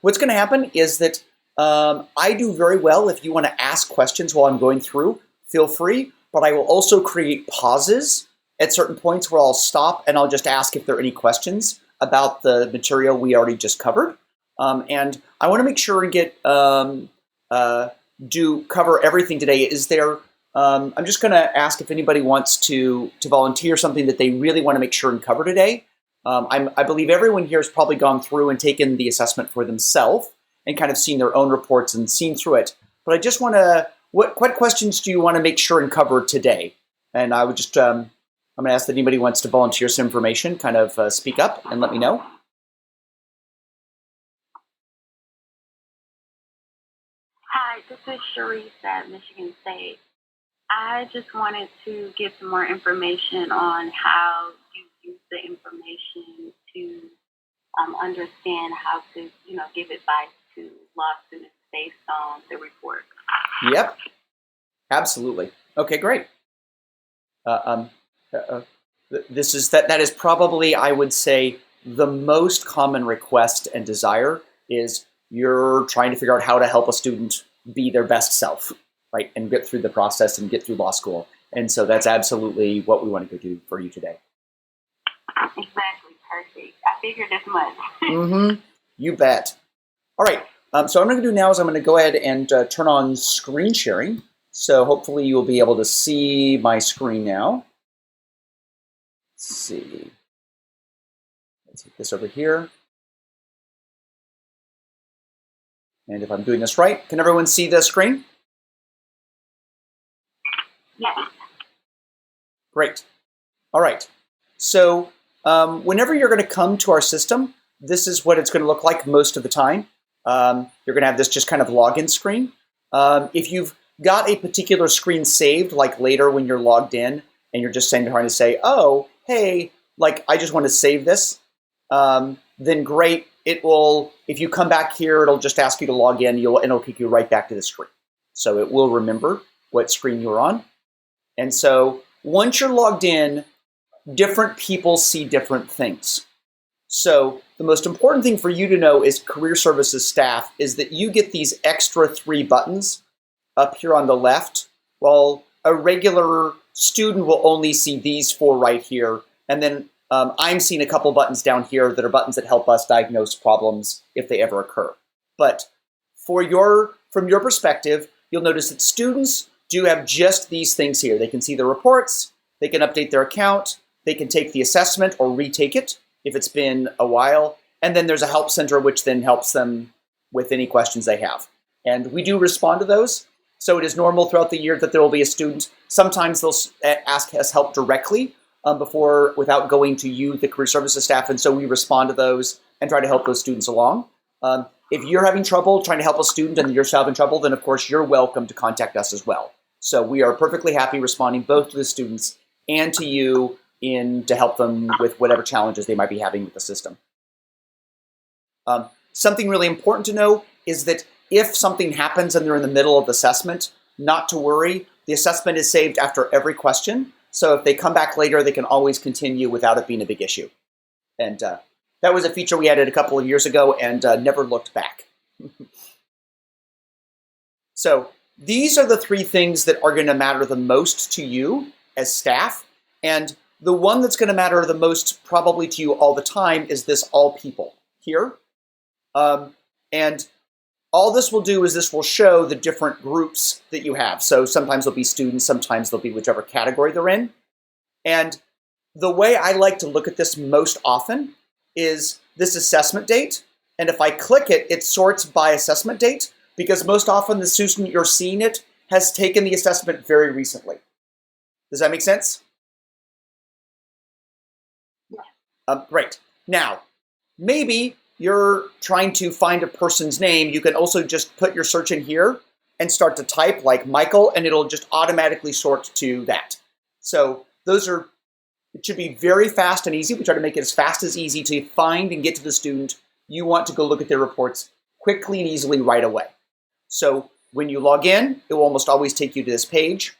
what's going to happen is that I do very well if you want to ask questions while I'm going through, feel free, but I will also create pauses at certain points where I'll stop and I'll just ask if there are any questions about the material we already just covered. And I want to make sure and get cover everything today. Is there? I'm just going to ask if anybody wants to volunteer something that they really want to make sure and cover today. I believe everyone here has probably gone through and taken the assessment for themselves and kind of seen their own reports and seen through it. But I just want to, what questions do you want to make sure and cover today? And I would just, I'm going to ask that anybody wants to volunteer some information, kind of speak up and let me know. Hi, this is Sharice at Michigan State. I just wanted to get some more information on how you use the information to understand how to, give advice to law students based on the report. Yep, absolutely. Okay, great. This is that is probably, I would say, the most common request and desire is you're trying to figure out how to help a student be their best self, right, and get through the process and get through law school. And so that's absolutely what we want to go do for you today. Exactly, perfect. I figured as much. Mm-hmm. You bet. All right. So what I'm going to do now is I'm going to go ahead and turn on screen sharing. So hopefully you'll be able to see my screen now. Let's see. Let's take this over here. And if I'm doing this right, can everyone see the screen? Yes. Great. All right. So whenever you're going to come to our system, this is what it's going to look like most of the time. You're going to have this just kind of login screen. If you've got a particular screen saved, like later when you're logged in and you're just trying to say, oh, hey, like I just want to save this, then great. It will, if you come back here, it'll just ask you to log in and it'll kick you right back to the screen. So it will remember what screen you were on. And so once you're logged in, different people see different things. So the most important thing for you to know as career services staff is that you get these extra 3 buttons up here on the left, while a regular student will only see these 4 right here. And then I'm seeing a couple buttons down here that are buttons that help us diagnose problems if they ever occur. But from your perspective, you'll notice that students do have just these things here. They can see the reports, they can update their account, they can take the assessment or retake it if it's been a while, and then there's a help center which then helps them with any questions they have. And we do respond to those. So it is normal throughout the year that there will be a student. Sometimes they'll ask us help directly without going to you, the career services staff, and so we respond to those and try to help those students along. If you're having trouble trying to help a student and you're having trouble, then of course you're welcome to contact us as well. So we are perfectly happy responding both to the students and to you to help them with whatever challenges they might be having with the system. Something really important to know is that if something happens and they're in the middle of the assessment, not to worry. The assessment is saved after every question. So if they come back later, they can always continue without it being a big issue. And that was a feature we added a couple of years ago and never looked back. So these are the 3 things that are going to matter the most to you as staff. And the one that's going to matter the most probably to you all the time is this all people here. And all this will do is this will show the different groups that you have. So sometimes they'll be students, sometimes they'll be whichever category they're in. And the way I like to look at this most often is this assessment date. And if I click it, it sorts by assessment date because most often the student you're seeing it has taken the assessment very recently. Does that make sense? Yeah. Great. Now, maybe you're trying to find a person's name. You can also just put your search in here and start to type like Michael, and it'll just automatically sort to that. So it should be very fast and easy. We try to make it as fast as easy to find and get to the student you want to go look at their reports quickly and easily right away. So when you log in, it will almost always take you to this page.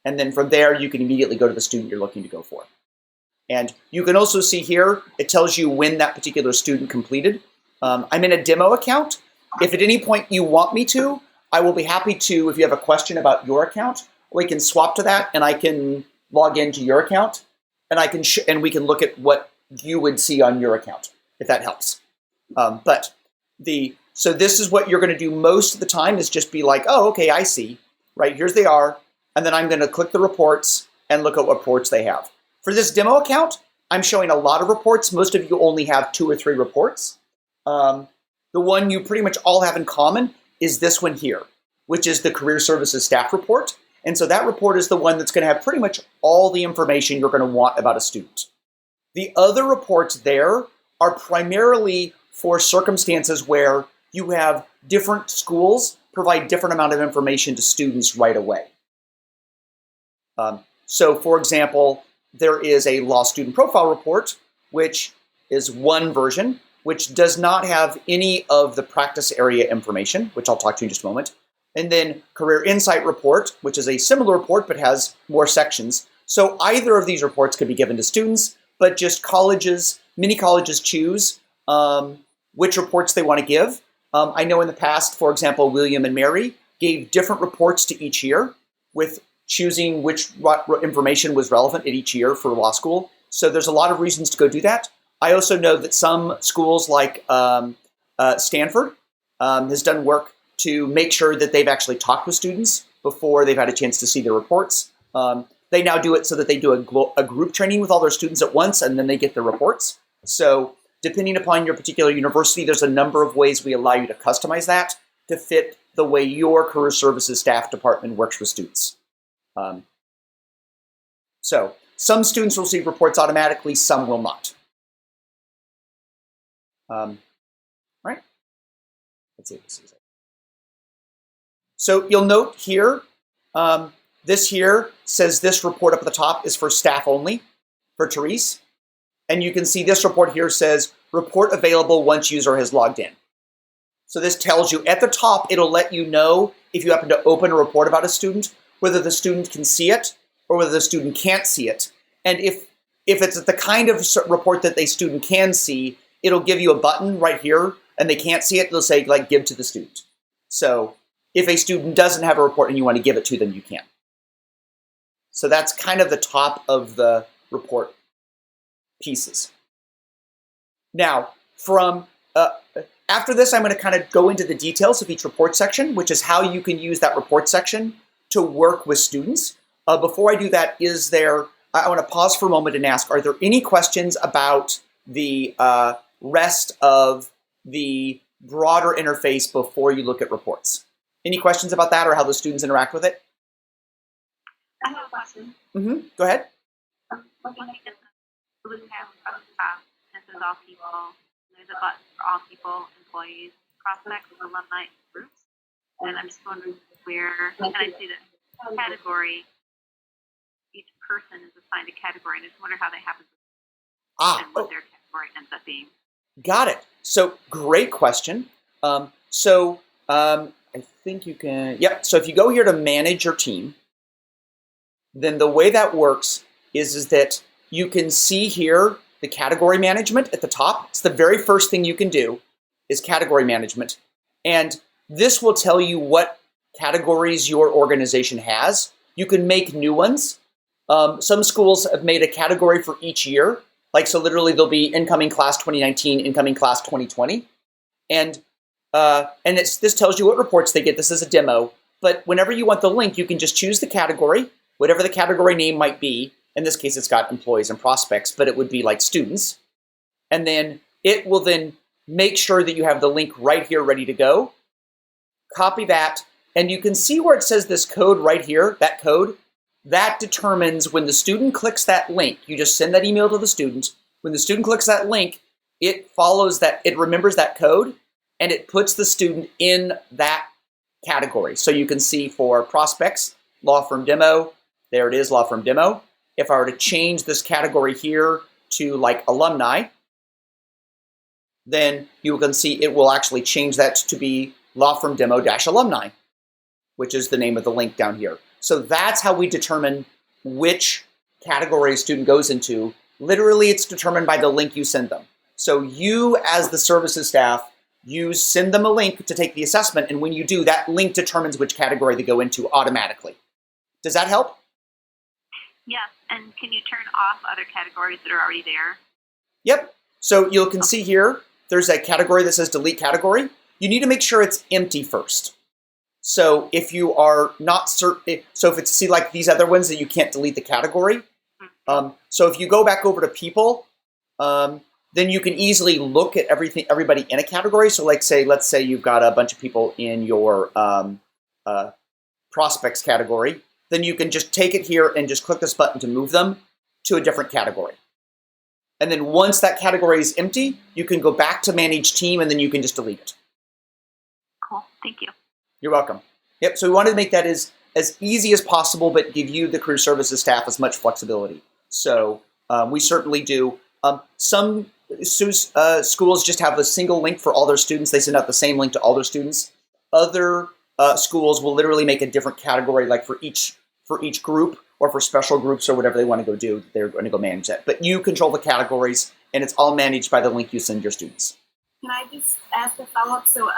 And then from there, you can immediately go to the student you're looking to go for. And you can also see here, it tells you when that particular student completed. I'm in a demo account, If at any point you want me to, I will be happy to, if you have a question about your account, we can swap to that and I can log into your account and and we can look at what you would see on your account, if that helps. So this is what you're going to do most of the time, is just be like, oh, okay, I see. Right, here's they are. And then I'm going to click the reports and look at what reports they have. For this demo account, I'm showing a lot of reports. Most of you only have 2 or 3 reports. The one you pretty much all have in common is this one here, which is the Career Services Staff Report. And so that report is the one that's going to have pretty much all the information you're going to want about a student. The other reports there are primarily for circumstances where you have different schools provide different amount of information to students right away. So for example, there is a law student profile report, which is one version, which does not have any of the practice area information, which I'll talk to you in just a moment. And then Career Insight Report, which is a similar report but has more sections. So either of these reports could be given to students, but just many colleges choose which reports they want to give. I know in the past, for example, William and Mary gave different reports to each year with choosing which information was relevant at each year for law school. So there's a lot of reasons to go do that. I also know that some schools like Stanford has done work to make sure that they've actually talked with students before they've had a chance to see their reports. They now do it so that they do a group training with all their students at once, and then they get their reports. So depending upon your particular university, there's a number of ways we allow you to customize that to fit the way your career services staff department works with students. So some students will receive reports automatically, some will not. Right? Let's see if this is it. So you'll note here, this here says this report up at the top is for staff only, for Therese. And you can see this report here says, report available once user has logged in. So this tells you at the top, it'll let you know if you happen to open a report about a student, whether the student can see it or whether the student can't see it. And if it's the kind of report that the student can see, it'll give you a button right here and they can't see it, it'll say like give to the student. So if a student doesn't have a report and you want to give it to them, you can. So that's kind of the top of the report pieces. Now, from after this, I'm going to kind of go into the details of each report section, which is how you can use that report section to work with students. Before I do that, I want to pause for a moment and ask, are there any questions about the rest of the broader interface before you look at reports? Any questions about that or how the students interact with it? I have a question. Go ahead. Looking at the blue tab across the top, this is all people. There's a button for all people, employees, prospects, alumni, groups. And I'm just wondering where, and I see that category, each person is assigned a category, and I just wonder how that happens and what their category ends up being. Got it. So great question. I think you can, so if you go here to manage your team, then the way that works is that you can see here the category management at the top. It's the very first thing you can do is category management. And this will tell you what categories your organization has. You can make new ones. Some schools have made a category for each year. So literally there'll be incoming class 2019, incoming class 2020. And this tells you what reports they get. This is a demo. But whenever you want the link, you can just choose the category, whatever the category name might be. In this case, it's got employees and prospects, but it would be like students. And then it will then make sure that you have the link right here ready to go. Copy that. And you can see where it says this code right here, that code. That determines when the student clicks that link. You just send that email to the student. When the student clicks that link, it follows that, it remembers that code, and it puts the student in that category. So you can see for prospects, law firm demo, there it is, law firm demo. If I were to change this category here to like alumni, then you can see it will actually change that to be law firm demo-alumni, which is the name of the link down here. So that's how we determine which category a student goes into. Literally, it's determined by the link you send them. So you, as the services staff, you send them a link to take the assessment, and when you do, that link determines which category they go into automatically. Does that help? Yes, and can you turn off other categories that are already there? Yep. So you can see here, there's a category that says delete category. You need to make sure it's empty first. So if you are not certain, so if it's, see like these other ones that you can't delete the category. So if you go back over to people, then you can easily look at everybody in a category. So let's say you've got a bunch of people in your prospects category. Then you can just take it here and just click this button to move them to a different category. And then once that category is empty, you can go back to manage team and then you can just delete it. Cool, thank you. You're welcome. Yep, so we wanted to make that as easy as possible, but give you, the career services staff, as much flexibility. So we certainly do. Some schools just have a single link for all their students. They send out the same link to all their students. Other schools will literally make a different category, like for each group or for special groups or whatever they want to go do. They're going to go manage that. But you control the categories, and it's all managed by the link you send your students. Can I just ask a follow-up? So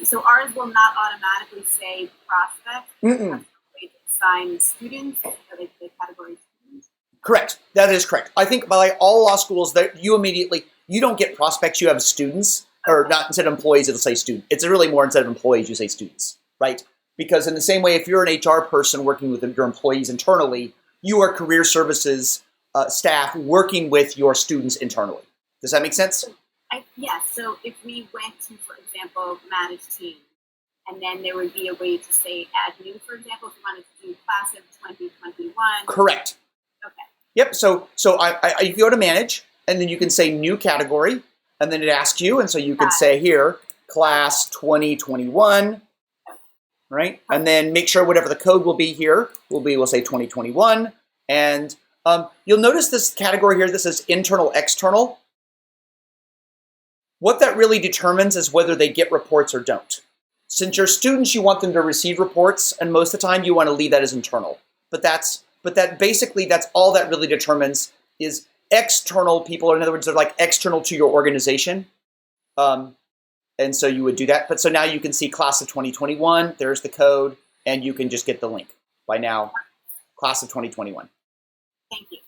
so ours will not automatically say prospect. Assign students, or they category students. Correct. That is correct. I think by all law schools that you don't get prospects, you have students, or not, instead of employees, it'll say student. It's really more, instead of employees, you say students, right? Because in the same way, if you're an HR person working with your employees internally, you are career services staff working with your students internally. Does that make sense? Yes. So if we went to, for example, manage team, and then there would be a way to say add new, for example, if you wanted to do class of 2021. Correct. Okay. Yep. So you go to manage, and then you can say new category, and then it asks you, and so you can say here, class 2021, right? And then make sure whatever the code will be here we'll say 2021, and you'll notice this category here that says internal, external. What that really determines is whether they get reports or don't. Since you're students, you want them to receive reports, and most of the time you want to leave that as internal. But that's all that really determines is external people. In other words, they're like external to your organization. And so you would do that. But so now you can see class of 2021, there's the code, and you can just get the link by now, class of 2021. Thank you.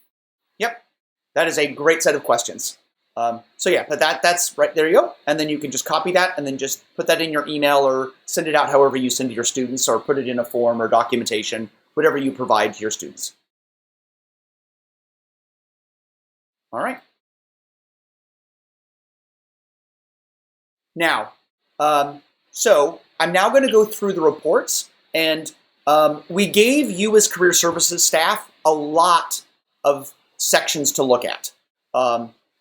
Yep. That is a great set of questions. So yeah, but that's right, there you go. And then you can just copy that and then just put that in your email or send it out however you send to your students, or put it in a form or documentation, whatever you provide to your students. All right. Now, so I'm now going to go through the reports, and we gave you as career services staff a lot of sections to look at.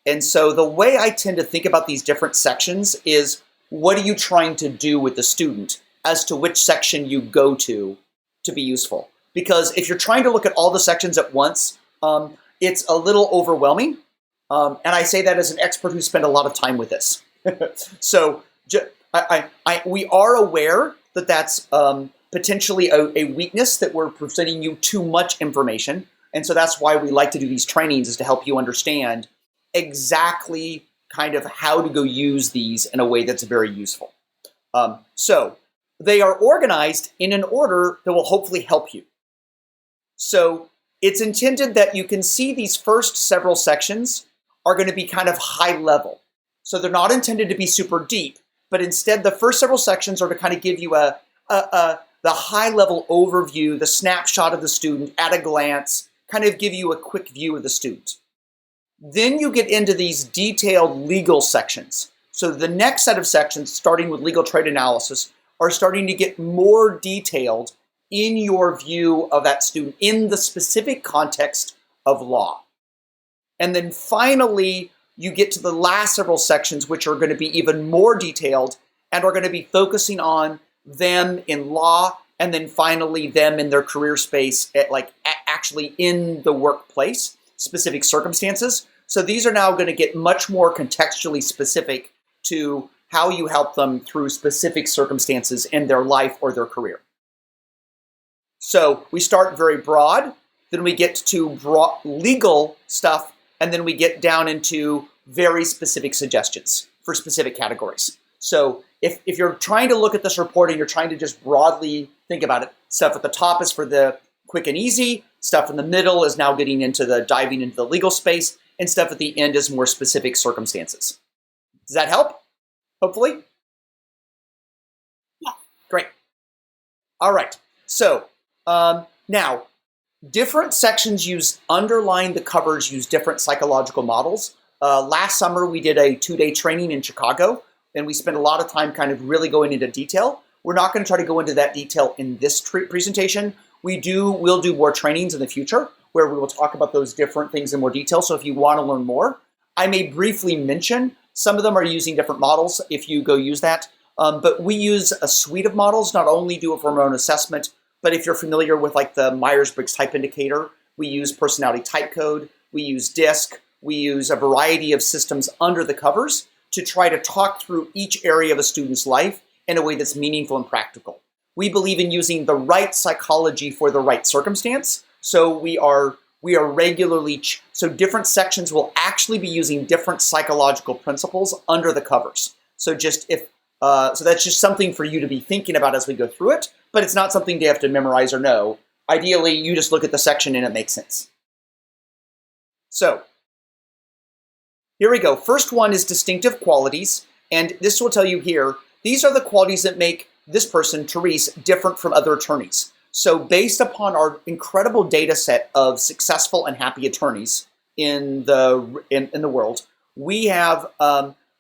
And so the way I tend to think about these different sections is, what are you trying to do with the student as to which section you go to be useful? Because if you're trying to look at all the sections at once, it's a little overwhelming. And I say that as an expert who spent a lot of time with this. So we are aware that that's potentially a weakness, that we're presenting you too much information. And so that's why we like to do these trainings, is to help you understand exactly kind of how to go use these in a way that's very useful. So they are organized in an order that will hopefully help you. So it's intended that you can see these first several sections are going to be kind of high level. So they're not intended to be super deep, but instead the first several sections are to kind of give you the high level overview, the snapshot of the student at a glance, kind of give you a quick view of the student. Then you get into these detailed legal sections. So the next set of sections, starting with legal trade analysis, are starting to get more detailed in your view of that student in the specific context of law. And then finally, you get to the last several sections, which are going to be even more detailed and are going to be focusing on them in law, and then finally them in their career space, actually in the workplace, specific circumstances. So these are now going to get much more contextually specific to how you help them through specific circumstances in their life or their career. So we start very broad, then we get to broad legal stuff, and then we get down into very specific suggestions for specific categories. So if you're trying to look at this report and you're trying to just broadly think about it, stuff at the top is for the quick and easy, stuff in the middle is now getting into the diving into the legal space, and stuff at the end is more specific circumstances. Does that help? Hopefully? Yeah. Great. All right. So now, different sections underlying the covers use different psychological models. Last summer, we did a 2-day training in Chicago, and we spent a lot of time kind of really going into detail. We're not going to try to go into that detail in this presentation. We'll do more trainings in the future where we will talk about those different things in more detail. So if you want to learn more, I may briefly mention some of them are using different models if you go use that. But we use a suite of models, not only do it for our own assessment, but if you're familiar with like the Myers-Briggs Type Indicator, we use personality type code, we use DISC, we use a variety of systems under the covers to try to talk through each area of a student's life in a way that's meaningful and practical. We believe in using the right psychology for the right circumstance. So we are regularly, so different sections will actually be using different psychological principles under the covers. So so that's just something for you to be thinking about as we go through it, but it's not something you have to memorize or know. Ideally, you just look at the section and it makes sense. So here we go. First one is distinctive qualities, and this will tell you here, these are the qualities that make this person, Therese, different from other attorneys. So based upon our incredible data set of successful and happy attorneys in the world, we have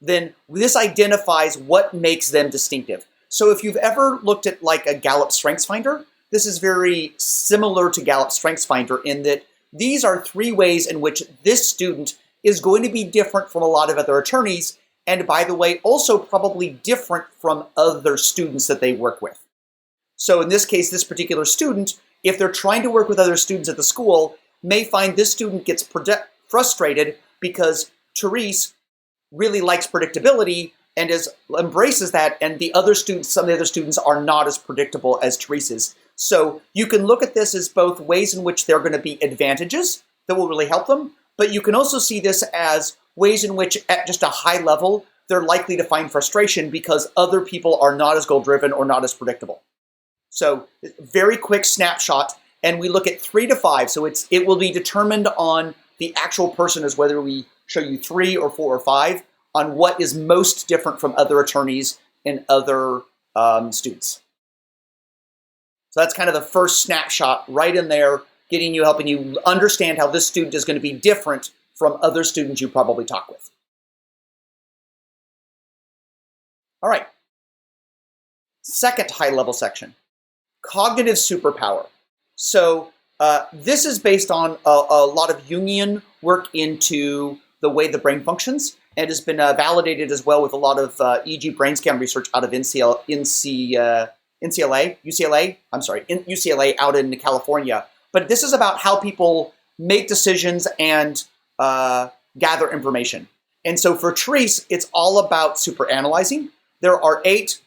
then this identifies what makes them distinctive. So if you've ever looked at like a Gallup Strengths Finder, this is very similar to Gallup Strengths Finder in that these are 3 ways in which this student is going to be different from a lot of other attorneys, and by the way, also probably different from other students that they work with. So in this case, this particular student, if they're trying to work with other students at the school, may find this student gets frustrated because Therese really likes predictability and embraces that, and some of the other students are not as predictable as Therese is. So you can look at this as both ways in which they're going to be advantages that will really help them, but you can also see this as ways in which at just a high level, they're likely to find frustration because other people are not as goal-driven or not as predictable. So very quick snapshot, and we look at 3 to 5. So it will be determined on the actual person as whether we show you 3 or 4 or 5 on what is most different from other attorneys and other students. So that's kind of the first snapshot right in there, helping you understand how this student is going to be different from other students you probably talk with. All right. Second high-level section, cognitive superpower. So this is based on a lot of Jungian work into the way the brain functions, and has been validated as well with a lot of EEG brain scan research out of UCLA out in California. But this is about how people make decisions and gather information. And so for Therese, it's all about superanalyzing. There are 8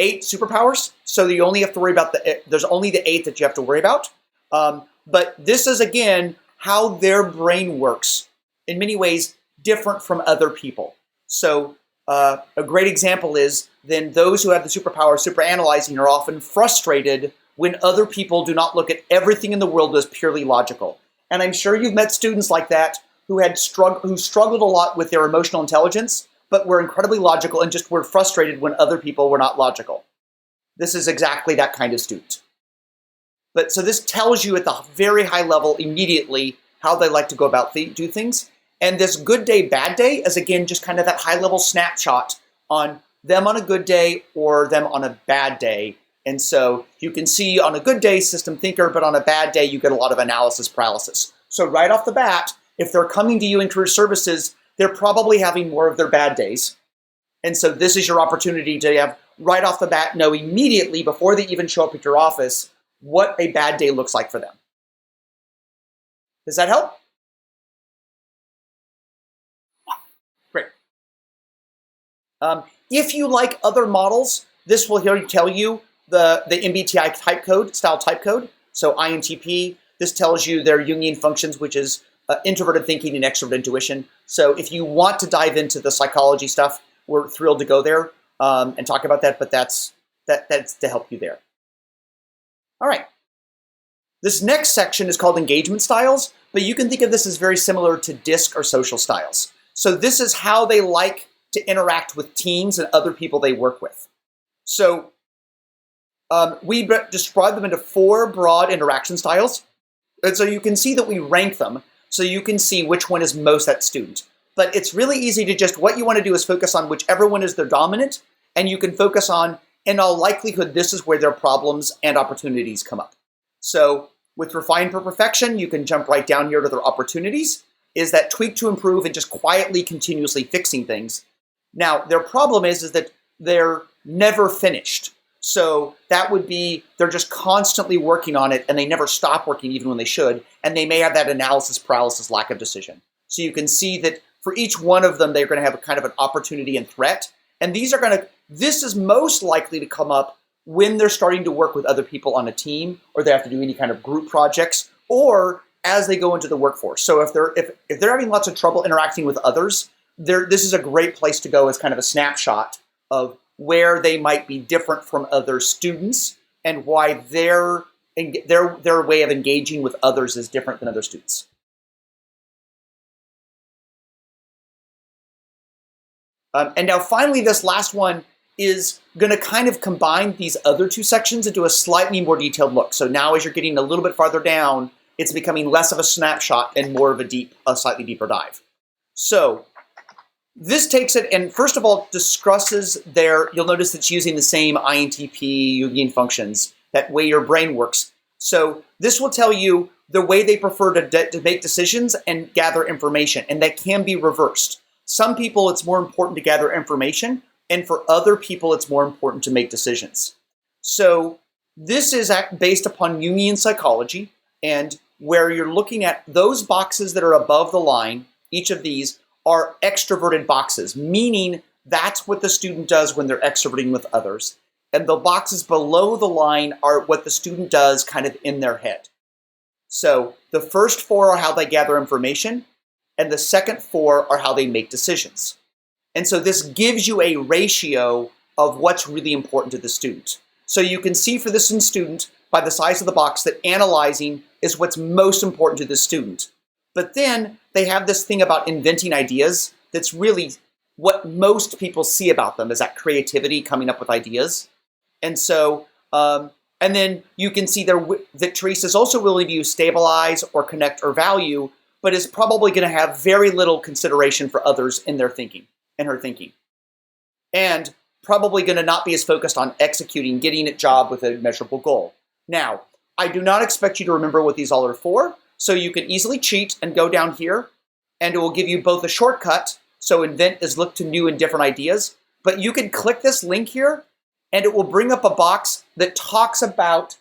superpowers, so you only have to worry about there's only the 8 that you have to worry about. But this is, again, how their brain works, in many ways, different from other people. So a great example is then those who have the superpower of superanalyzing are often frustrated when other people do not look at everything in the world as purely logical. And I'm sure you've met students like that who struggled a lot with their emotional intelligence, but were incredibly logical and just were frustrated when other people were not logical. This is exactly that kind of student. But so this tells you at the very high level immediately how they like to go about do things. And this good day, bad day is, again, just kind of that high level snapshot on them on a good day or them on a bad day. And so you can see on a good day, system thinker, but on a bad day, you get a lot of analysis paralysis. So right off the bat, if they're coming to you in career services, they're probably having more of their bad days. And so this is your opportunity to have right off the bat know immediately before they even show up at your office what a bad day looks like for them. Does that help? Great. If you like other models, this will here tell you the MBTI type code, style type code. So INTP, this tells you their Jungian functions, which is introverted thinking and extrovert intuition. So if you want to dive into the psychology stuff, we're thrilled to go there and talk about that, but that's to help you there. All right. This next section is called engagement styles, but you can think of this as very similar to DISC or social styles. So this is how they like to interact with teams and other people they work with. So we describe them into 4 broad interaction styles. And so you can see that we rank them so you can see which one is most that student. But it's really easy to just, what you want to do is focus on whichever one is their dominant, and you can focus on, in all likelihood, this is where their problems and opportunities come up. So with refine for perfection, you can jump right down here to their opportunities, is that tweak to improve and just quietly, continuously fixing things. Now, their problem is that they're never finished. So that would be, they're just constantly working on it and they never stop working even when they should. And they may have that analysis paralysis, lack of decision. So you can see that for each one of them, they're going to have a kind of an opportunity and threat. And this is most likely to come up when they're starting to work with other people on a team, or they have to do any kind of group projects, or as they go into the workforce. So if they're having lots of trouble interacting with others, this is a great place to go as kind of a snapshot of where they might be different from other students and why their way of engaging with others is different than other students. And now finally, this last one is going to kind of combine these other 2 sections into a slightly more detailed look. So now as you're getting a little bit farther down, it's becoming less of a snapshot and more of a slightly deeper dive. So this takes it and first of all discusses you'll notice it's using the same INTP Jungian functions, that way your brain works. So this will tell you the way they prefer to make decisions and gather information, and that can be reversed. Some people, it's more important to gather information, and for other people, it's more important to make decisions. So this is based upon Jungian psychology, and where you're looking at those boxes that are above the line, each of these are extroverted boxes, meaning that's what the student does when they're extroverting with others. And the boxes below the line are what the student does kind of in their head. So the first 4 are how they gather information, and the second 4 are how they make decisions. And so this gives you a ratio of what's really important to the student. So you can see for this student, by the size of the box, that analyzing is what's most important to the student. But then they have this thing about inventing ideas that's really what most people see about them, is that creativity, coming up with ideas. And so, and then you can see that Teresa's also willing to use stabilize or connect or value, but is probably going to have very little consideration for others in their thinking, in her thinking. And probably going to not be as focused on executing, getting a job with a measurable goal. Now, I do not expect you to remember what these all are for, so you can easily cheat and go down here, and it will give you both a shortcut, so invent is look to new and different ideas, but you can click this link here, and it will bring up a box that talks about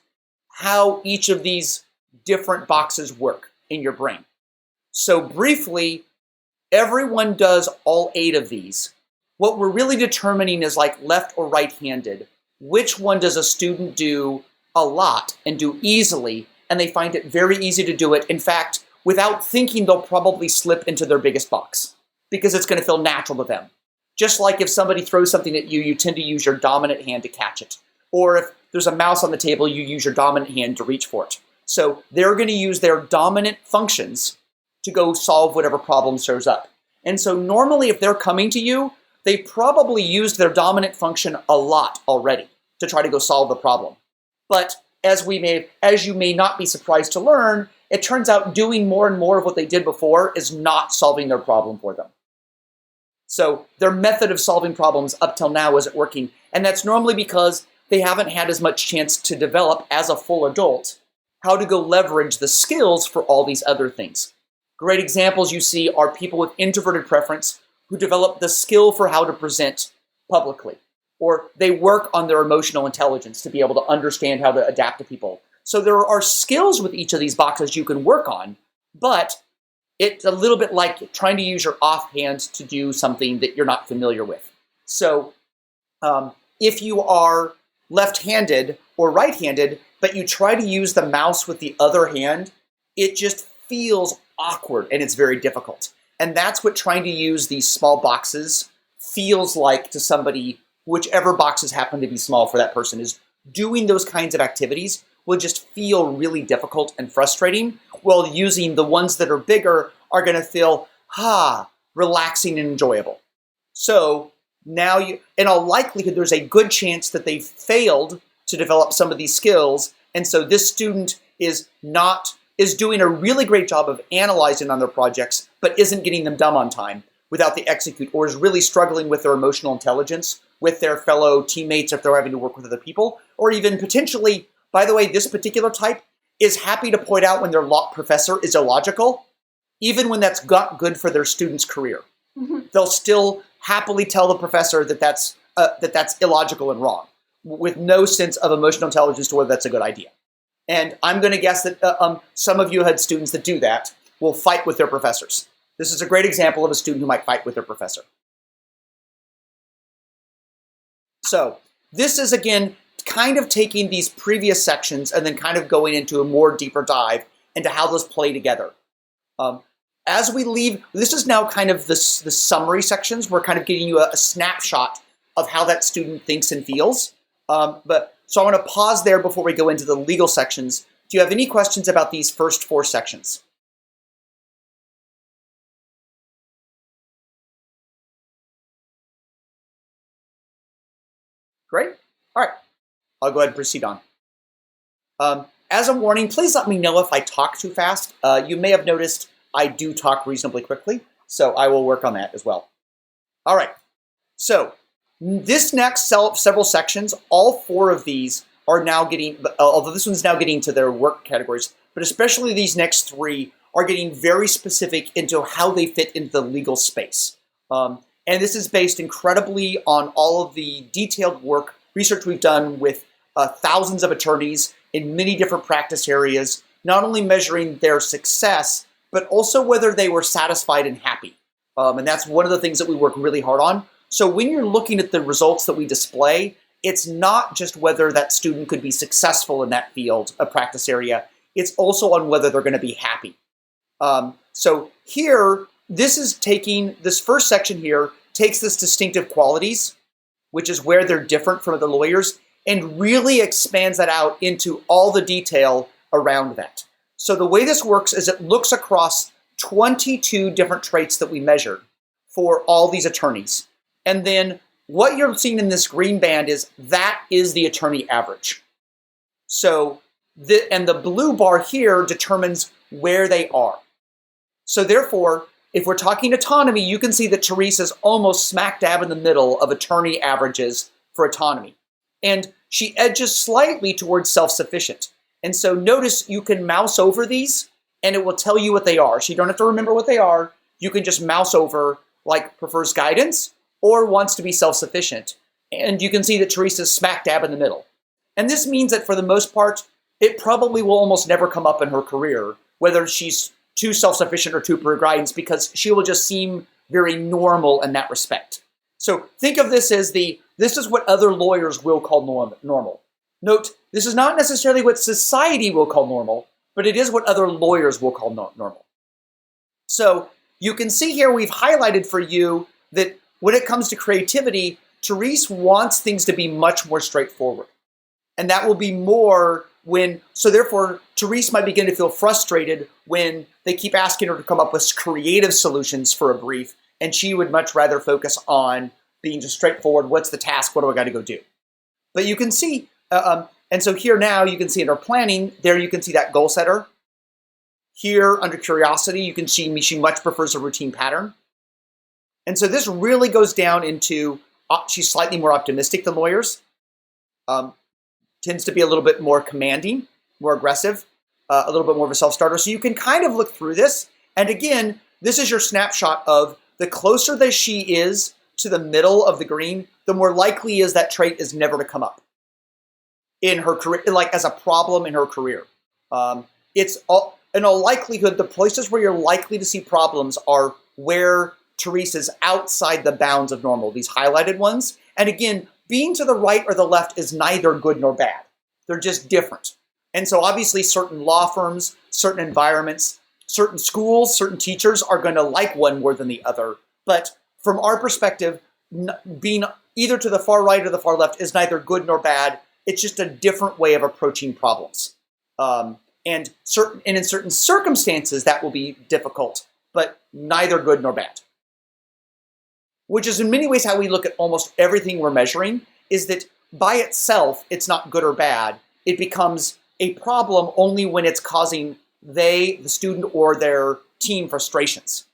how each of these different boxes work in your brain. So briefly, everyone does all 8 of these. What we're really determining is like left or right-handed. Which one does a student do a lot and do easily, and they find it very easy to do it. In fact, without thinking, they'll probably slip into their biggest box because it's going to feel natural to them. Just like if somebody throws something at you, you tend to use your dominant hand to catch it. Or if there's a mouse on the table, you use your dominant hand to reach for it. So they're going to use their dominant functions to go solve whatever problem shows up. And so normally if they're coming to you, they probably used their dominant function a lot already to try to go solve the problem. But as you may not be surprised to learn, it turns out doing more and more of what they did before is not solving their problem for them. So their method of solving problems up till now isn't working. And that's normally because they haven't had as much chance to develop as a full adult how to go leverage the skills for all these other things. Great examples you see are people with introverted preference who develop the skill for how to present publicly, or they work on their emotional intelligence to be able to understand how to adapt to people. So there are skills with each of these boxes you can work on, but it's a little bit like trying to use your offhand to do something that you're not familiar with. So if you are left-handed or right-handed, but you try to use the mouse with the other hand, it just feels awkward and it's very difficult. And that's what trying to use these small boxes feels like to somebody, whichever boxes happen to be small for that person, is doing those kinds of activities will just feel really difficult and frustrating, while using the ones that are bigger are going to feel, relaxing and enjoyable. So now in all likelihood, there's a good chance that they failed to develop some of these skills. And so this student is doing a really great job of analyzing on their projects, but isn't getting them done on time without the execute, or is really struggling with their emotional intelligence with their fellow teammates if they're having to work with other people, or even potentially, by the way, this particular type is happy to point out when their professor is illogical, even when that's not good for their student's career. Mm-hmm. They'll still happily tell the professor that that's illogical and wrong, with no sense of emotional intelligence to whether that's a good idea. And I'm going to guess that some of you had students that do that, will fight with their professors. This is a great example of a student who might fight with their professor. So this is, again, kind of taking these previous sections and then kind of going into a more deeper dive into how those play together. As we leave, this is now kind of the summary sections. We're kind of giving you a snapshot of how that student thinks and feels. So I want to pause there before we go into the legal sections. Do you have any questions about these first 4 sections? Great. All right. I'll go ahead and proceed on. As a warning, please let me know if I talk too fast. You may have noticed I do talk reasonably quickly, so I will work on that as well. All right. So this next several sections, all 4 of these are now getting, although this one's now getting to their work categories, but especially these next 3 are getting very specific into how they fit into the legal space. And this is based incredibly on all of the detailed research we've done with thousands of attorneys in many different practice areas, not only measuring their success, but also whether they were satisfied and happy. And that's one of the things that we work really hard on. So when you're looking at the results that we display, it's not just whether that student could be successful in that field, a practice area. It's also on whether they're going to be happy. So here, this first section here takes this distinctive qualities, which is where they're different from other lawyers, and really expands that out into all the detail around that. So the way this works is it looks across 22 different traits that we measured for all these attorneys. And then what you're seeing in this green band is the attorney average. So the blue bar here determines where they are. So therefore, if we're talking autonomy, you can see that Therese is almost smack dab in the middle of attorney averages for autonomy. And she edges slightly towards self-sufficient. And so notice you can mouse over these and it will tell you what they are. So you don't have to remember what they are. You can just mouse over, like prefers guidance or wants to be self-sufficient. And you can see that Therese is smack dab in the middle. And this means that for the most part, it probably will almost never come up in her career, whether she's too self-sufficient or too per guidance, because she will just seem very normal in that respect. So think of this as this is what other lawyers will call normal. Note, this is not necessarily what society will call normal, but it is what other lawyers will call normal. So you can see here we've highlighted for you that when it comes to creativity, Therese wants things to be much more straightforward. And that will be more so therefore, Therese might begin to feel frustrated when they keep asking her to come up with creative solutions for a brief, and she would much rather focus on being just straightforward. What's the task? What do I got to go do? But you can see, and so here now you can see in her planning, there you can see that goal setter. Here under curiosity, you can see she much prefers a routine pattern. And so this really goes down into, she's slightly more optimistic than lawyers. Tends to be a little bit more commanding, more aggressive, a little bit more of a self-starter. So you can kind of look through this. And again, this is your snapshot of the closer that she is to the middle of the green, the more likely is that trait is never to come up in her career, like as a problem in her career. In all likelihood, the places where you're likely to see problems are where Therese is outside the bounds of normal, these highlighted ones. And again, being to the right or the left is neither good nor bad. They're just different. And so obviously certain law firms, certain environments, certain schools, certain teachers are going to like one more than the other. But from our perspective, being either to the far right or the far left is neither good nor bad. It's just a different way of approaching problems. And in certain circumstances, that will be difficult, but neither good nor bad. Which is in many ways how we look at almost everything we're measuring, is that by itself, it's not good or bad. It becomes a problem only when it's causing the student or their team frustrations.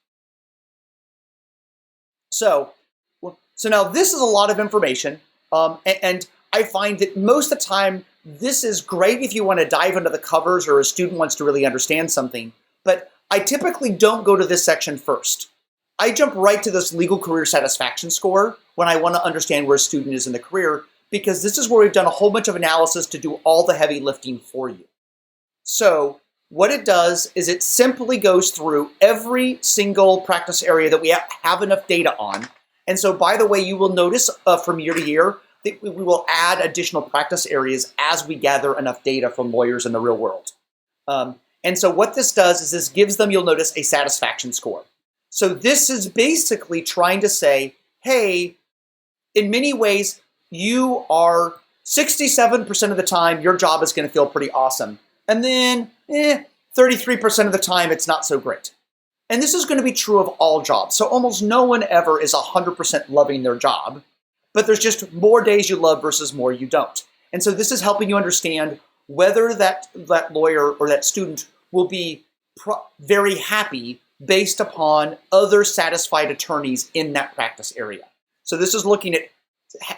So now this is a lot of information, and I find that most of the time, this is great if you want to dive into the covers or a student wants to really understand something, but I typically don't go to this section first. I jump right to this legal career satisfaction score when I want to understand where a student is in the career, because this is where we've done a whole bunch of analysis to do all the heavy lifting for you. So what it does is it simply goes through every single practice area that we have enough data on. And so, by the way, you will notice from year to year that we will add additional practice areas as we gather enough data from lawyers in the real world. And so what this does is this gives them, you'll notice, a satisfaction score. So this is basically trying to say, hey, in many ways, you are 67% of the time, your job is going to feel pretty awesome. And then 33% of the time, it's not so great. And this is going to be true of all jobs. So almost no one ever is 100% loving their job, but there's just more days you love versus more you don't. And so this is helping you understand whether that lawyer or that student will be very happy based upon other satisfied attorneys in that practice area. So this is looking at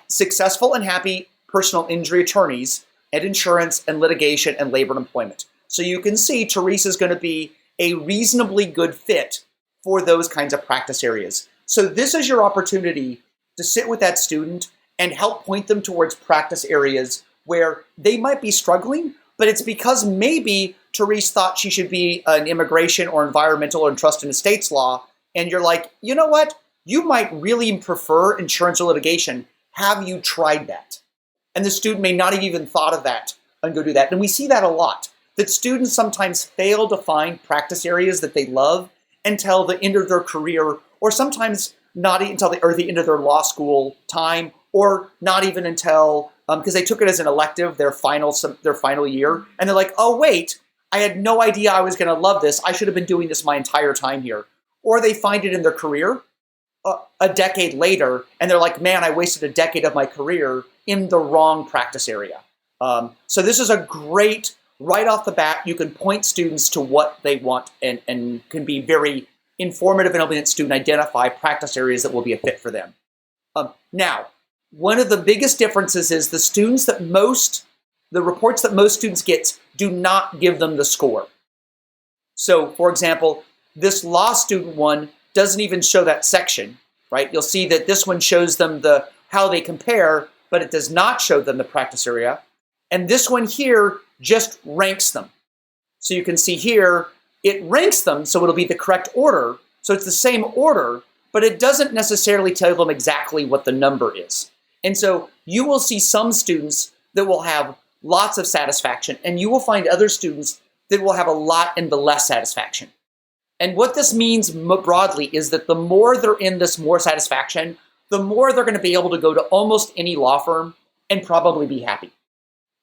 successful and happy personal injury attorneys and insurance and litigation and labor and employment. So you can see Teresa is going to be a reasonably good fit for those kinds of practice areas. So this is your opportunity to sit with that student and help point them towards practice areas where they might be struggling, but it's because maybe Teresa thought she should be an immigration or environmental or trust and estates law, and you're like, you know what? You might really prefer insurance or litigation. Have you tried that? And the student may not have even thought of that and go do that. And we see that a lot, that students sometimes fail to find practice areas that they love until the end of their career, or sometimes not until the end of their law school time, or not even until, because they took it as an elective, their final year, and they're like, oh wait, I had no idea I was going to love this. I should have been doing this my entire time here. Or they find it in their career a decade later, and they're like, man, I wasted a decade of my career in the wrong practice area. So this is a great, right off the bat, you can point students to what they want and can be very informative and helping that student identify practice areas that will be a fit for them. Now, one of the biggest differences is the reports that most students get do not give them the score. So, for example, this law student one doesn't even show that section, right? You'll see that this one shows them how they compare, but it does not show them the practice area. And this one here just ranks them. So you can see here, it ranks them, so it'll be the correct order. So it's the same order, but it doesn't necessarily tell them exactly what the number is. And so you will see some students that will have lots of satisfaction, and you will find other students that will have a lot and the less satisfaction. And what this means broadly is that the more they're in this more satisfaction, the more they're going to be able to go to almost any law firm and probably be happy.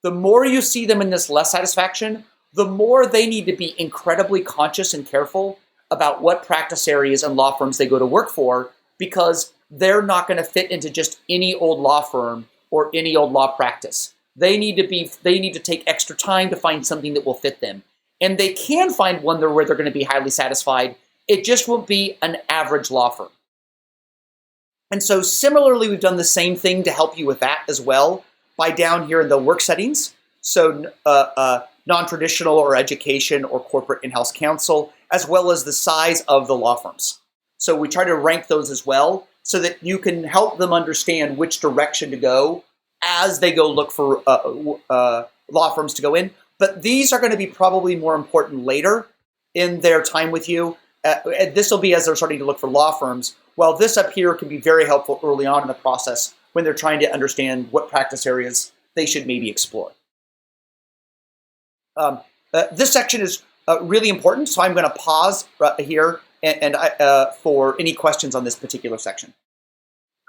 The more you see them in this less satisfaction, the more they need to be incredibly conscious and careful about what practice areas and law firms they go to work for, because they're not going to fit into just any old law firm or any old law practice. They need to take extra time to find something that will fit them. And they can find one where they're going to be highly satisfied. It just won't be an average law firm. And so similarly, we've done the same thing to help you with that as well by down here in the work settings. So non-traditional or education or corporate in-house counsel, as well as the size of the law firms. So we try to rank those as well so that you can help them understand which direction to go as they go look for law firms to go in. But these are going to be probably more important later in their time with you. This will be as they're starting to look for law firms, while this up here can be very helpful early on in the process when they're trying to understand what practice areas they should maybe explore. This section is really important. So I'm going to pause here and for any questions on this particular section.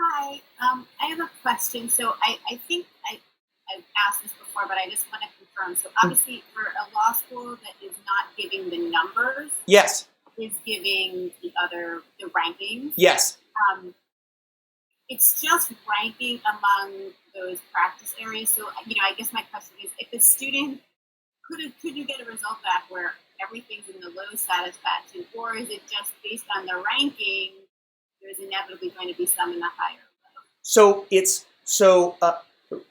Hi, I have a question. So I think I've asked this before, but I just want to confirm. So obviously, for a law school that is not giving the numbers, Yes. is giving the rankings. Yes. It's just ranking among those practice areas. So I guess my question is, if the student could you get a result back where everything's in the low satisfaction, or is it just based on the ranking? There's inevitably going to be some in the higher level. So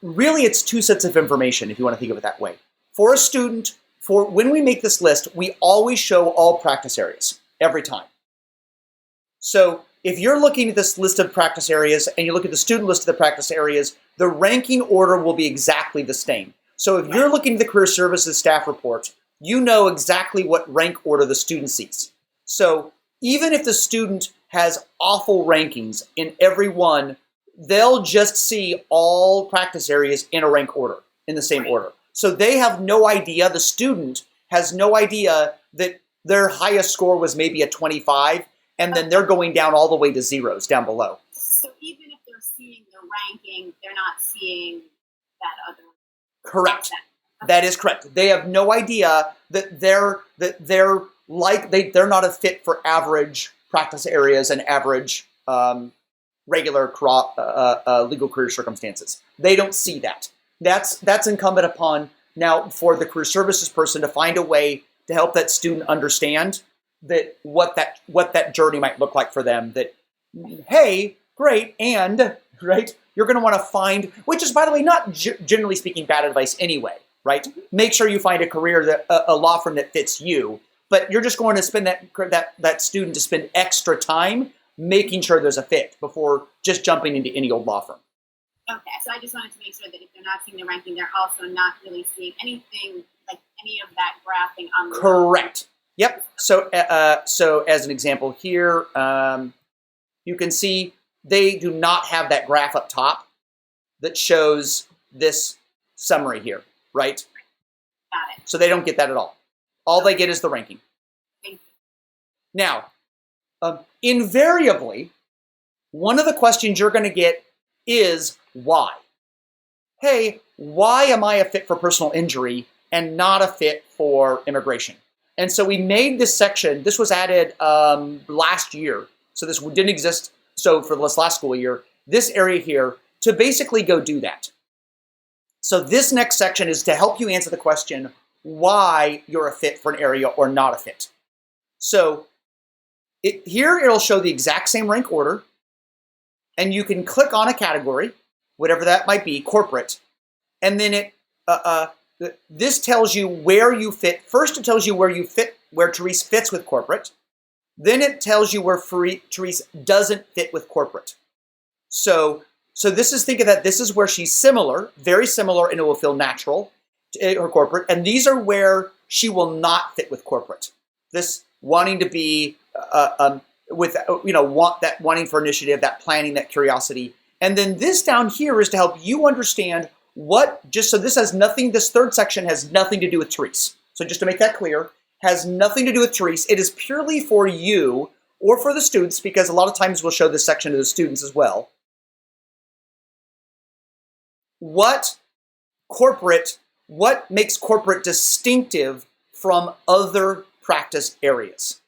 really it's two sets of information if you want to think of it that way. For a student, when we make this list, we always show all practice areas every time. So if you're looking at this list of practice areas and you look at the student list of the practice areas, the ranking order will be exactly the same. So if you're looking at the Career Services staff report, you know exactly what rank order the student sees. So even if the student has awful rankings in every one, they'll just see all practice areas in a rank order, in the same order. So they have no idea, the student has no idea that their highest score was maybe a 25, and then they're going down all the way to zeros down below. So even if they're seeing the ranking, they're not seeing that other. Correct. That is correct. They have no idea that they're not a fit for average practice areas and average regular legal career circumstances. They don't see that. That's incumbent upon now for the career services person to find a way to help that student understand that what that journey might look like for them. That, hey, great, and right, you're going to want to find, which is, by the way, not generally speaking bad advice anyway, right? Make sure you find a career that a law firm that fits you, but you're just going to spend that student to spend extra time making sure there's a fit before just jumping into any old law firm. Okay, so I just wanted to make sure that if they're not seeing the ranking, they're also not really seeing anything like any of that graphing on the Correct. Yep. So as an example here, you can see they do not have that graph up top that shows this summary here, right? Got it. So they don't get that at all. All they get is the ranking. Thank you. Now, invariably, one of the questions you're going to get is why. Hey, why am I a fit for personal injury and not a fit for immigration? And so we made this section. This was added last year. So this didn't exist. So for this last school year, this area here to basically go do that. So this next section is to help you answer the question why you're a fit for an area or not a fit. So here it'll show the exact same rank order, and you can click on a category, whatever that might be, corporate, and then this tells you where you fit. First, it tells you where you fit, where Therese fits with corporate. Then it tells you where Therese doesn't fit with corporate. So this is, think of that, this is where she's similar, very similar, and it will feel natural to her corporate. And these are where she will not fit with corporate. This wanting to be wanting for initiative, that planning, that curiosity. And then this down here is to help you understand this third section has nothing to do with Therese. So just to make that clear, has nothing to do with Therese. It is purely for you or for the students, because a lot of times we'll show this section to the students as well. What makes corporate distinctive from other practice areas?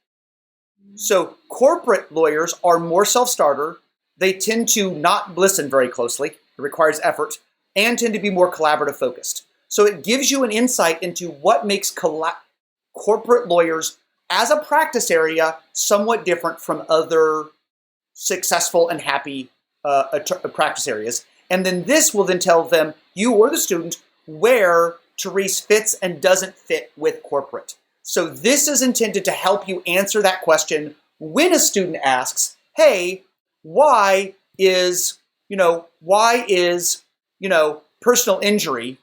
So corporate lawyers are more self-starter. They tend to not listen very closely. It requires effort, and tend to be more collaborative focused. So it gives you an insight into what makes corporate lawyers as a practice area somewhat different from other successful and happy practice areas. And then this will then tell them, you or the student, where Therese fits and doesn't fit with corporate. So this is intended to help you answer that question when a student asks, hey, why is personal injury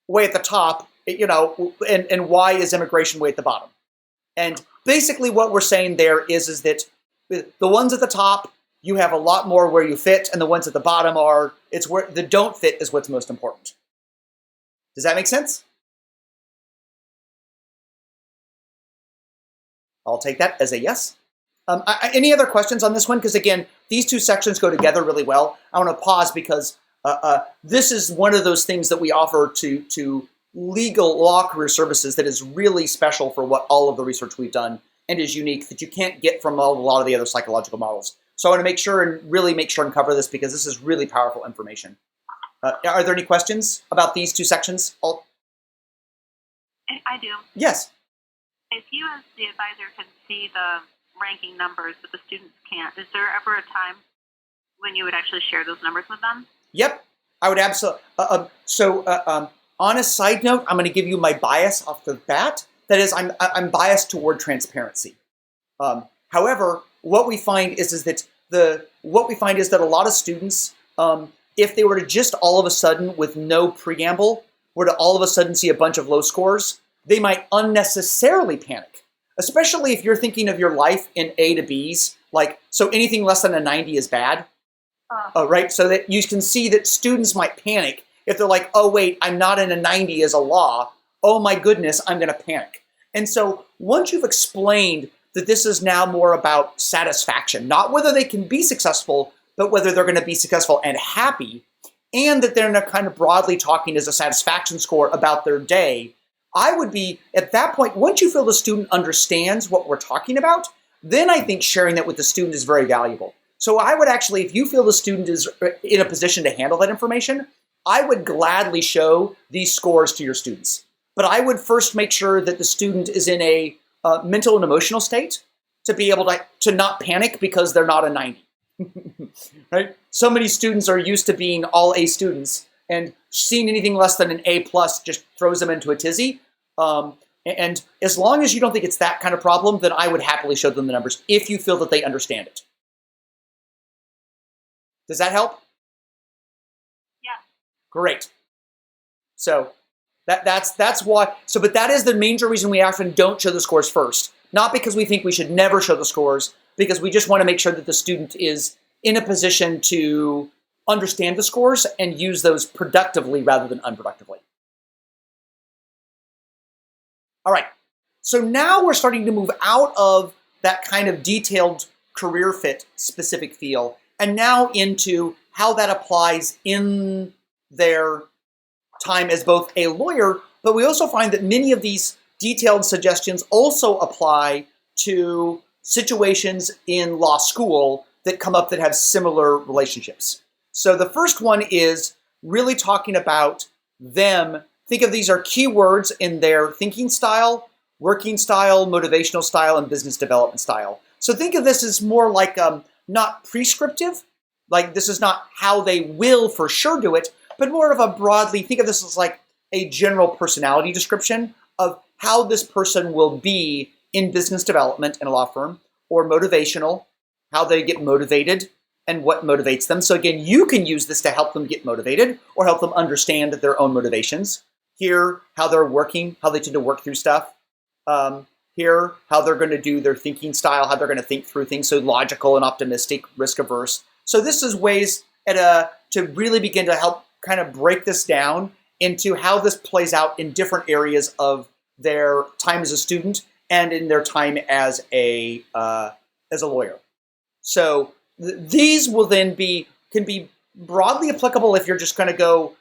way at the top, and why is immigration way at the bottom? And basically what we're saying there is that the ones at the top, you have a lot more where you fit, and the ones at the bottom it's where the don't fit is what's most important. Does that make sense? I'll take that as a yes. Any other questions on this one? Because again, these two sections go together really well. I want to pause because this is one of those things that we offer to legal law career services that is really special for what all of the research we've done and is unique that you can't get from a lot of the other psychological models. So I want to make sure and really make sure and cover this because this is really powerful information. Are there any questions about these two sections? I do. Yes. If you as the advisor can see the ranking numbers but the students can't, is there ever a time when you would actually share those numbers with them? Yep, I would absolutely. On a side note, I'm going to give you my bias off the bat. That is, I'm biased toward transparency. However, what we find is that a lot of students, if they were to just all of a sudden, with no preamble, were to all of a sudden see a bunch of low scores, they might unnecessarily panic. Especially if you're thinking of your life in A to B's, so anything less than a 90 is bad, right? So that you can see that students might panic if they're like, oh wait, I'm not in a 90 as a law. Oh my goodness, I'm going to panic. And so once you've explained that this is now more about satisfaction, not whether they can be successful, but whether they're going to be successful and happy, and that they're not kind of broadly talking as a satisfaction score about their day, I would be, at that point, once you feel the student understands what we're talking about, then I think sharing that with the student is very valuable. So I would actually, if you feel the student is in a position to handle that information, I would gladly show these scores to your students. But I would first make sure that the student is in a mental and emotional state to be able to not panic because they're not a 90. Right? So many students are used to being all A students, and seeing anything less than an A plus just throws them into a tizzy. And as long as you don't think it's that kind of problem, then I would happily show them the numbers if you feel that they understand it. Does that help? Yeah. Great. So that's why. So, but that is the major reason we often don't show the scores first. Not because we think we should never show the scores, because we just want to make sure that the student is in a position to understand the scores and use those productively rather than unproductively. All right. So now we're starting to move out of that kind of detailed career fit specific feel and now into how that applies in their time as both a lawyer, but we also find that many of these detailed suggestions also apply to situations in law school that come up that have similar relationships. So the first one is really talking about them. Think of these are keywords in their thinking style, working style, motivational style, and business development style. So think of this as more like not prescriptive, like this is not how they will for sure do it, but more of a broadly, think of this as like a general personality description of how this person will be in business development in a law firm, or motivational, how they get motivated and what motivates them. So again, you can use this to help them get motivated or help them understand their own motivations. Here, how they're working, how they tend to work through stuff. Here, how they're going to do their thinking style, how they're going to think through things. So logical and optimistic, risk averse. So this is ways to really begin to help kind of break this down into how this plays out in different areas of their time as a student and in their time as a lawyer. So these will then can be broadly applicable if you're just going to go,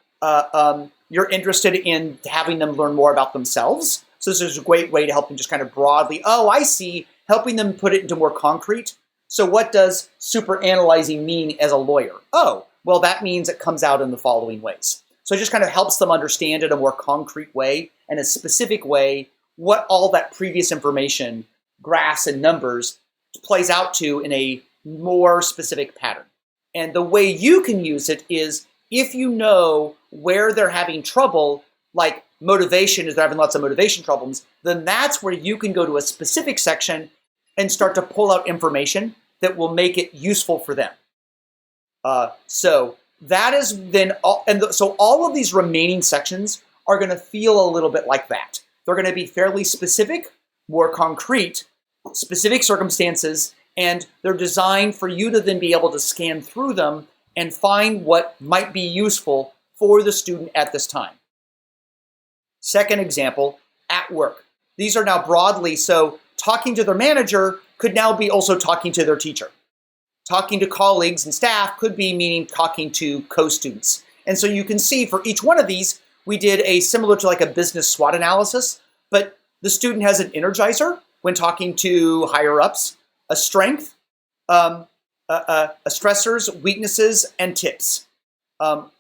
you're interested in having them learn more about themselves. So this is a great way to help them just kind of broadly, oh, I see, helping them put it into more concrete. So what does super analyzing mean as a lawyer? Oh, well, that means it comes out in the following ways. So it just kind of helps them understand in a more concrete way and a specific way what all that previous information, graphs and numbers, plays out to in a more specific pattern. And the way you can use it is if you know where they're having trouble, like motivation is they're having lots of motivation problems, then that's where you can go to a specific section and start to pull out information that will make it useful for them. So that is then, so all of these remaining sections are going to feel a little bit like that. They're going to be fairly specific, more concrete, specific circumstances, and they're designed for you to then be able to scan through them and find what might be useful for the student at this time. Second example, at work. These are now broadly, so talking to their manager could now be also talking to their teacher. Talking to colleagues and staff could be meaning talking to co-students. And so you can see for each one of these, we did a similar to like a business SWOT analysis, but the student has an energizer when talking to higher ups, a strength, a stressors, weaknesses, and tips.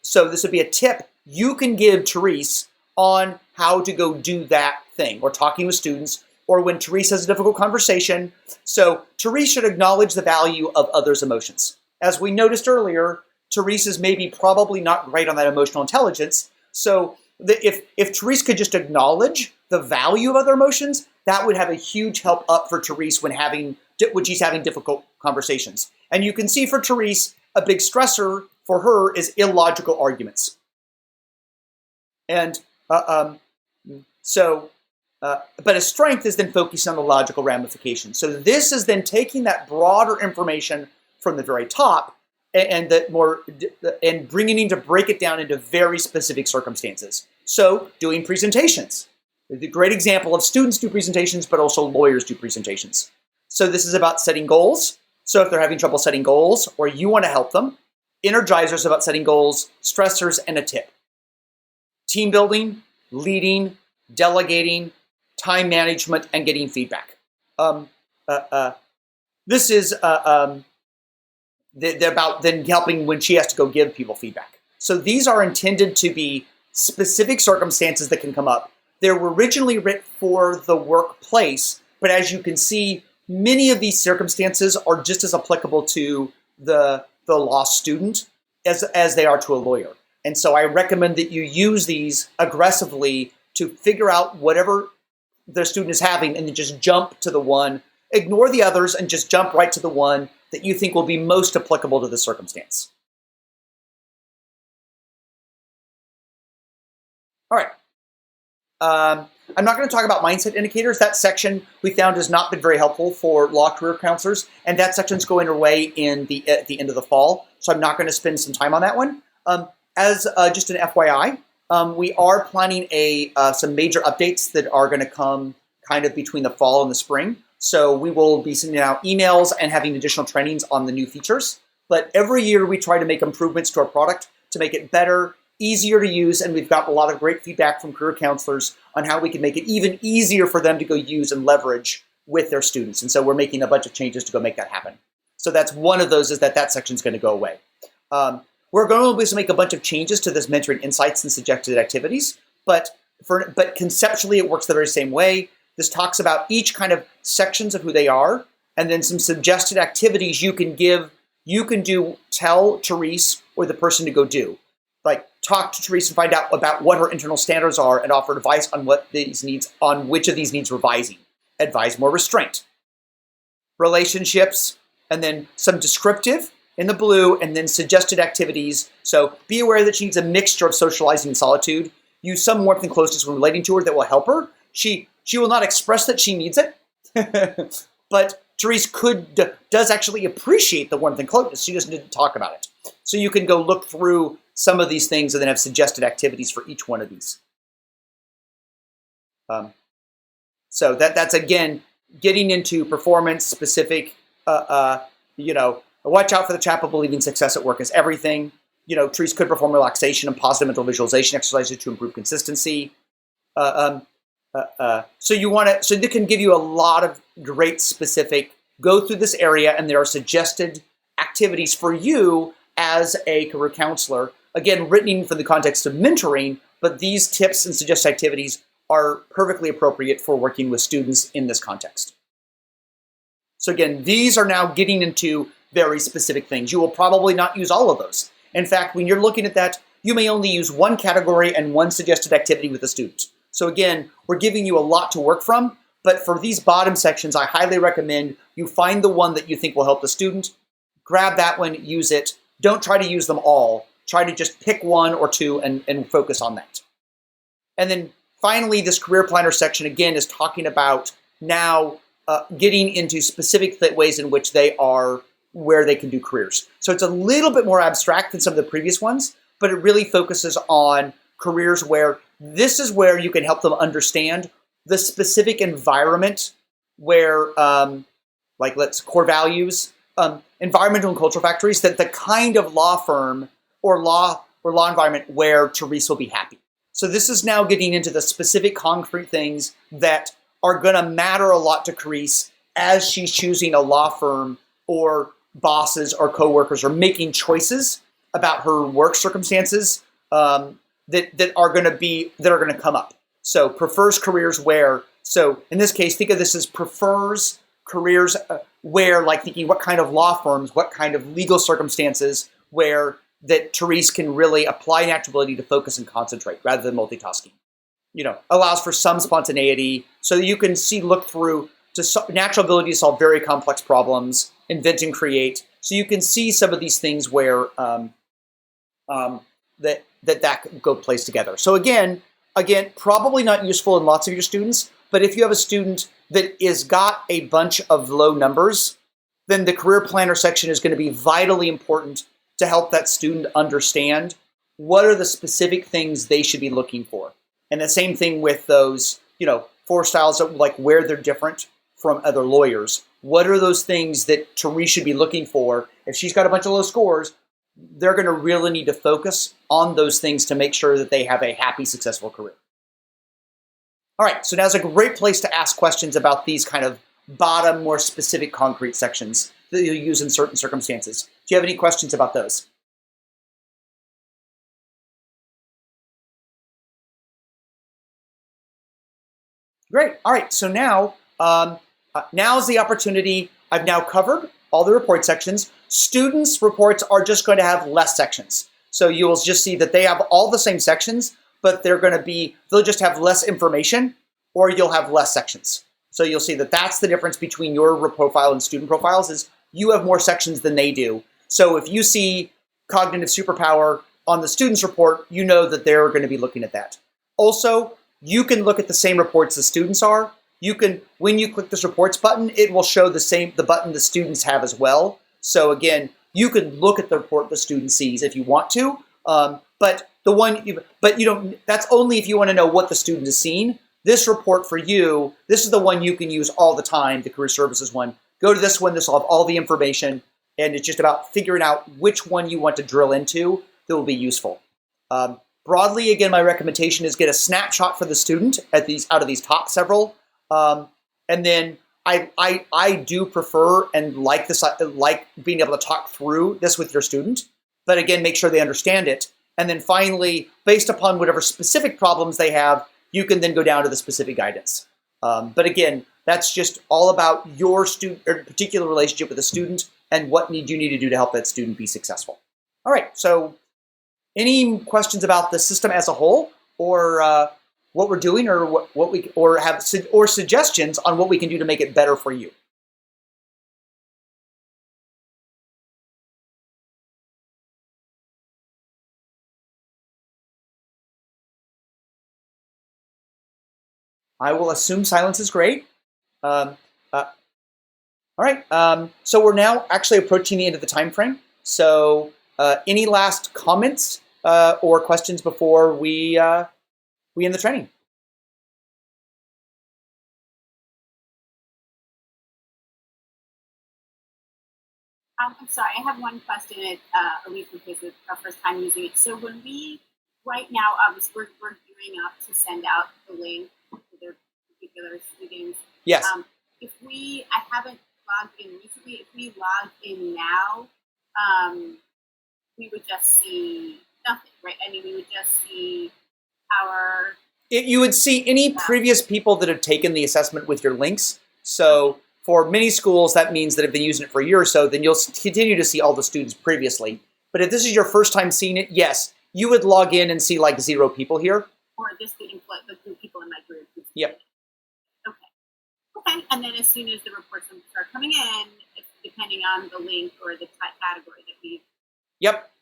So this would be a tip you can give Therese on how to go do that thing, or talking with students, or when Therese has a difficult conversation. So Therese should acknowledge the value of others' emotions. As we noticed earlier, Therese is maybe probably not great on that emotional intelligence. So if Therese could just acknowledge the value of other emotions, that would have a huge help up for Therese when she's having difficult conversations. And you can see for Therese, a big stressor for her is illogical arguments. And but a strength is then focusing on the logical ramifications. So this is then taking that broader information from the very top and bringing it to break it down into very specific circumstances. So doing presentations. A great example of students do presentations, but also lawyers do presentations. So this is about setting goals. So if they're having trouble setting goals or you want to help them, energizers about setting goals, stressors, and a tip. Team building, leading, delegating, time management, and getting feedback. This is about then helping when she has to go give people feedback. So these are intended to be specific circumstances that can come up. They were originally written for the workplace, but as you can see, many of these circumstances are just as applicable to the law student as they are to a lawyer. And so I recommend that you use these aggressively to figure out whatever the student is having and then just jump to the one, ignore the others and just jump right to the one that you think will be most applicable to the circumstance. All right. I'm not going to talk about mindset indicators. That section we found has not been very helpful for law career counselors, and that section's going away at the end of the fall, so I'm not going to spend some time on that one. As just an FYI, we are planning some major updates that are going to come kind of between the fall and the spring. So we will be sending out emails and having additional trainings on the new features. But every year we try to make improvements to our product to make it better, easier to use, and we've got a lot of great feedback from career counselors on how we can make it even easier for them to go use and leverage with their students. And so we're making a bunch of changes to go make that happen. So that's one of those, is that section's going to go away. We're going to make a bunch of changes to this mentoring insights and suggested activities, but conceptually it works the very same way. This talks about each kind of sections of who they are, and then some suggested activities you can tell Therese or the person to go do. Like talk to Therese and find out about what her internal standards are and offer advice on which of these needs revising. Advise more restraint. Relationships, and then some descriptive in the blue, and then suggested activities. So be aware that she needs a mixture of socializing and solitude. Use some warmth and closeness when relating to her that will help her. She will not express that she needs it, but Therese does actually appreciate the warmth and closeness. She just didn't talk about it. So you can go look through some of these things and then have suggested activities for each one of these. So that's again getting into performance specific. Watch out for the trap of believing success at work is everything. Therese could perform relaxation and positive mental visualization exercises to improve consistency. So they can give you a lot of great specific, go through this area, and there are suggested activities for you as a career counselor. Again, written for the context of mentoring, but these tips and suggested activities are perfectly appropriate for working with students in this context. So again, these are now getting into very specific things. You will probably not use all of those. In fact, when you're looking at that, you may only use one category and one suggested activity with a student. So again, we're giving you a lot to work from, but for these bottom sections, I highly recommend you find the one that you think will help the student, grab that one, use it. Don't try to use them all. Try to just pick one or two and focus on that. And then finally, this career planner section, again, is talking about now getting into specific ways in which where they can do careers. So it's a little bit more abstract than some of the previous ones, but it really focuses on careers where this is where you can help them understand the specific environment where, like let's core values, environmental and cultural factors, that the kind of law firm or law environment where Therese will be happy. So this is now getting into the specific concrete things that are going to matter a lot to Therese as she's choosing a law firm or bosses or coworkers or making choices about her work circumstances that are going to come up. So prefers careers where. So in this case, think of this as prefers careers where, like thinking what kind of law firms, what kind of legal circumstances where that Therese can really apply natural ability to focus and concentrate rather than multitasking. Allows for some spontaneity so that you can look through to natural ability to solve very complex problems, invent and create. So you can see some of these things where that go place together. So again, probably not useful in lots of your students, but if you have a student that is got a bunch of low numbers, then the career planner section is going to be vitally important to help that student understand what are the specific things they should be looking for. And the same thing with those, 4 styles of like where they're different from other lawyers. What are those things that Therese should be looking for? If she's got a bunch of low scores, they're going to really need to focus on those things to make sure that they have a happy, successful career. All right, so now's a great place to ask questions about these kind of bottom, more specific, concrete sections that you'll use in certain circumstances. Do you have any questions about those? Great. All right, so now is the opportunity. I've now covered all the report sections. Students' reports are just going to have less sections. So you will just see that they have all the same sections, but they'll just have less information, or you'll have less sections. So you'll see that that's the difference between your profile and student profiles is you have more sections than they do. So if you see cognitive superpower on the student's report, you know that they're going to be looking at that. Also, you can look at the same reports the students are. When you click this reports button, it will show the button the students have as well. So again, you can look at the report the student sees if you want to, but that's only if you want to know what the student has seen. This report for you, this is the one you can use all the time, the career services one. Go to this one, this will have all the information, and it's just about figuring out which one you want to drill into that will be useful. Broadly, again, my recommendation is get a snapshot for the student out of these top several. And then I do prefer and like being able to talk through this with your student, but again, make sure they understand it. And then finally, based upon whatever specific problems they have, you can then go down to the specific guidance. But again, that's just all about your student or particular relationship with the student and what you need to do to help that student be successful. All right, so any questions about the system as a whole, or what we're doing, or or suggestions on what we can do to make it better for you? I will assume silence is great. All right, so we're now actually approaching the end of the time frame. So any last comments or questions before we end the training? I'm sorry, I have one question. Elise, because it's our first time using it. So when right now, obviously, we're gearing up to send out the link to their particular students. Yes. I haven't logged in recently. If we log in now, we would just see nothing, right? I mean, we would just see you would see any previous people that have taken the assessment with your links. So for many schools, that means that if they've been using it for a year or so, then you'll continue to see all the students previously. But if this is your first time seeing it, yes, you would log in and see like 0 people here. Or just the people in my group. Yep. Okay, and then as soon as the reports start coming in, depending on the link or the category that we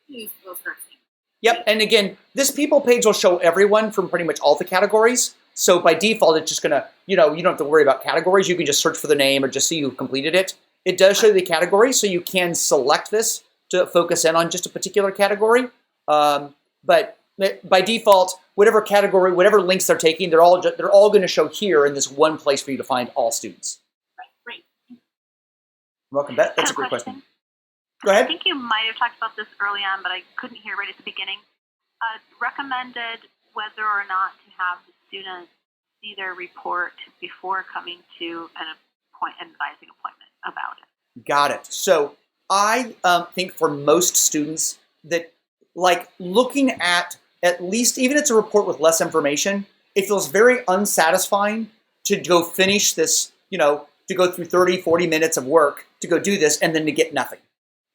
use, we'll start seeing. Yep, and again, this people page will show everyone from pretty much all the categories. So by default, it's just gonna, you don't have to worry about categories. You can just search for the name or just see who completed it. It does show the category, so you can select this to focus in on just a particular category. But by default, whatever category, whatever links they're taking, they're all going to show here in this one place for you to find all students. Welcome, Beth. That's a great question. Go I ahead. think you might have talked about this early on, but I couldn't hear right at the beginning. Recommended whether or not to have the student see their report before coming to an advising appointment about it. Got it. So I think for most students that like looking at least, even if it's a report with less information, it feels very unsatisfying to go finish this, to go through 30, 40 minutes of work to go do this and then to get nothing.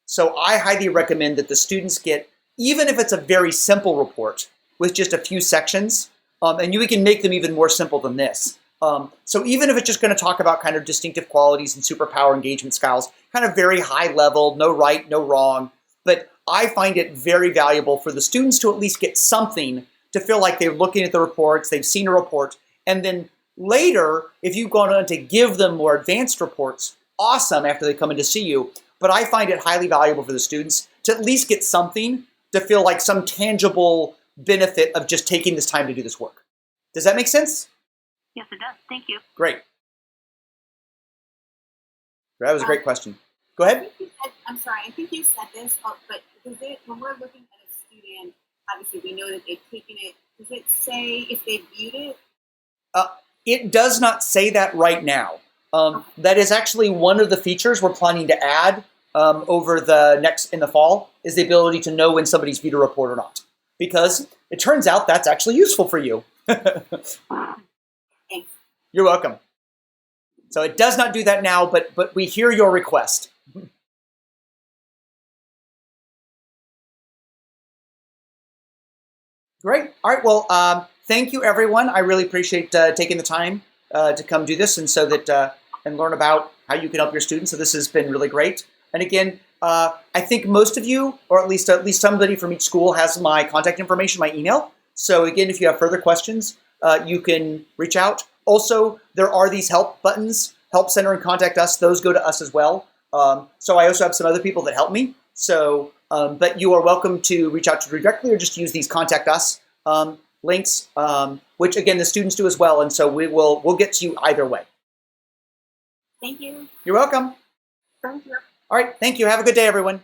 So I highly recommend that the students get, even if it's a very simple report with just a few sections, and we can make them even more simple than this. So even if it's just going to talk about kind of distinctive qualities and superpower engagement styles, kind of very high level, no right, no wrong, but I find it very valuable for the students to at least get something to feel like they're looking at the reports, they've seen a report, and then later, if you've gone on to give them more advanced reports, awesome after they come in to see you, but I find it highly valuable for the students to at least get something to feel like some tangible benefit of just taking this time to do this work. Does that make sense? Yes, it does. Thank you. Great. That was a great question. Go ahead. I'm sorry, I think you said this, but when we're looking at a student, obviously we know that they've taken it. Does it say if they viewed it? It does not say that right now. That is actually one of the features we're planning to add over in the fall, is the ability to know when somebody's viewed a report or not. Because it turns out that's actually useful for you. Thanks. You're welcome. So it does not do that now, but we hear your request. Great. All right. Well, thank you, everyone. I really appreciate taking the time to come do this and and learn about how you can help your students. So this has been really great. And again, I think most of you, or at least somebody from each school, has my contact information, my email. So again, if you have further questions, you can reach out. Also, there are these help buttons, Help Center and Contact Us. Those go to us as well. So I also have some other people that help me. So, but you are welcome to reach out to directly or just use these Contact Us links, which again, the students do as well. And so we'll get to you either way. Thank you. You're welcome. Thank you. All right. Thank you. Have a good day, everyone.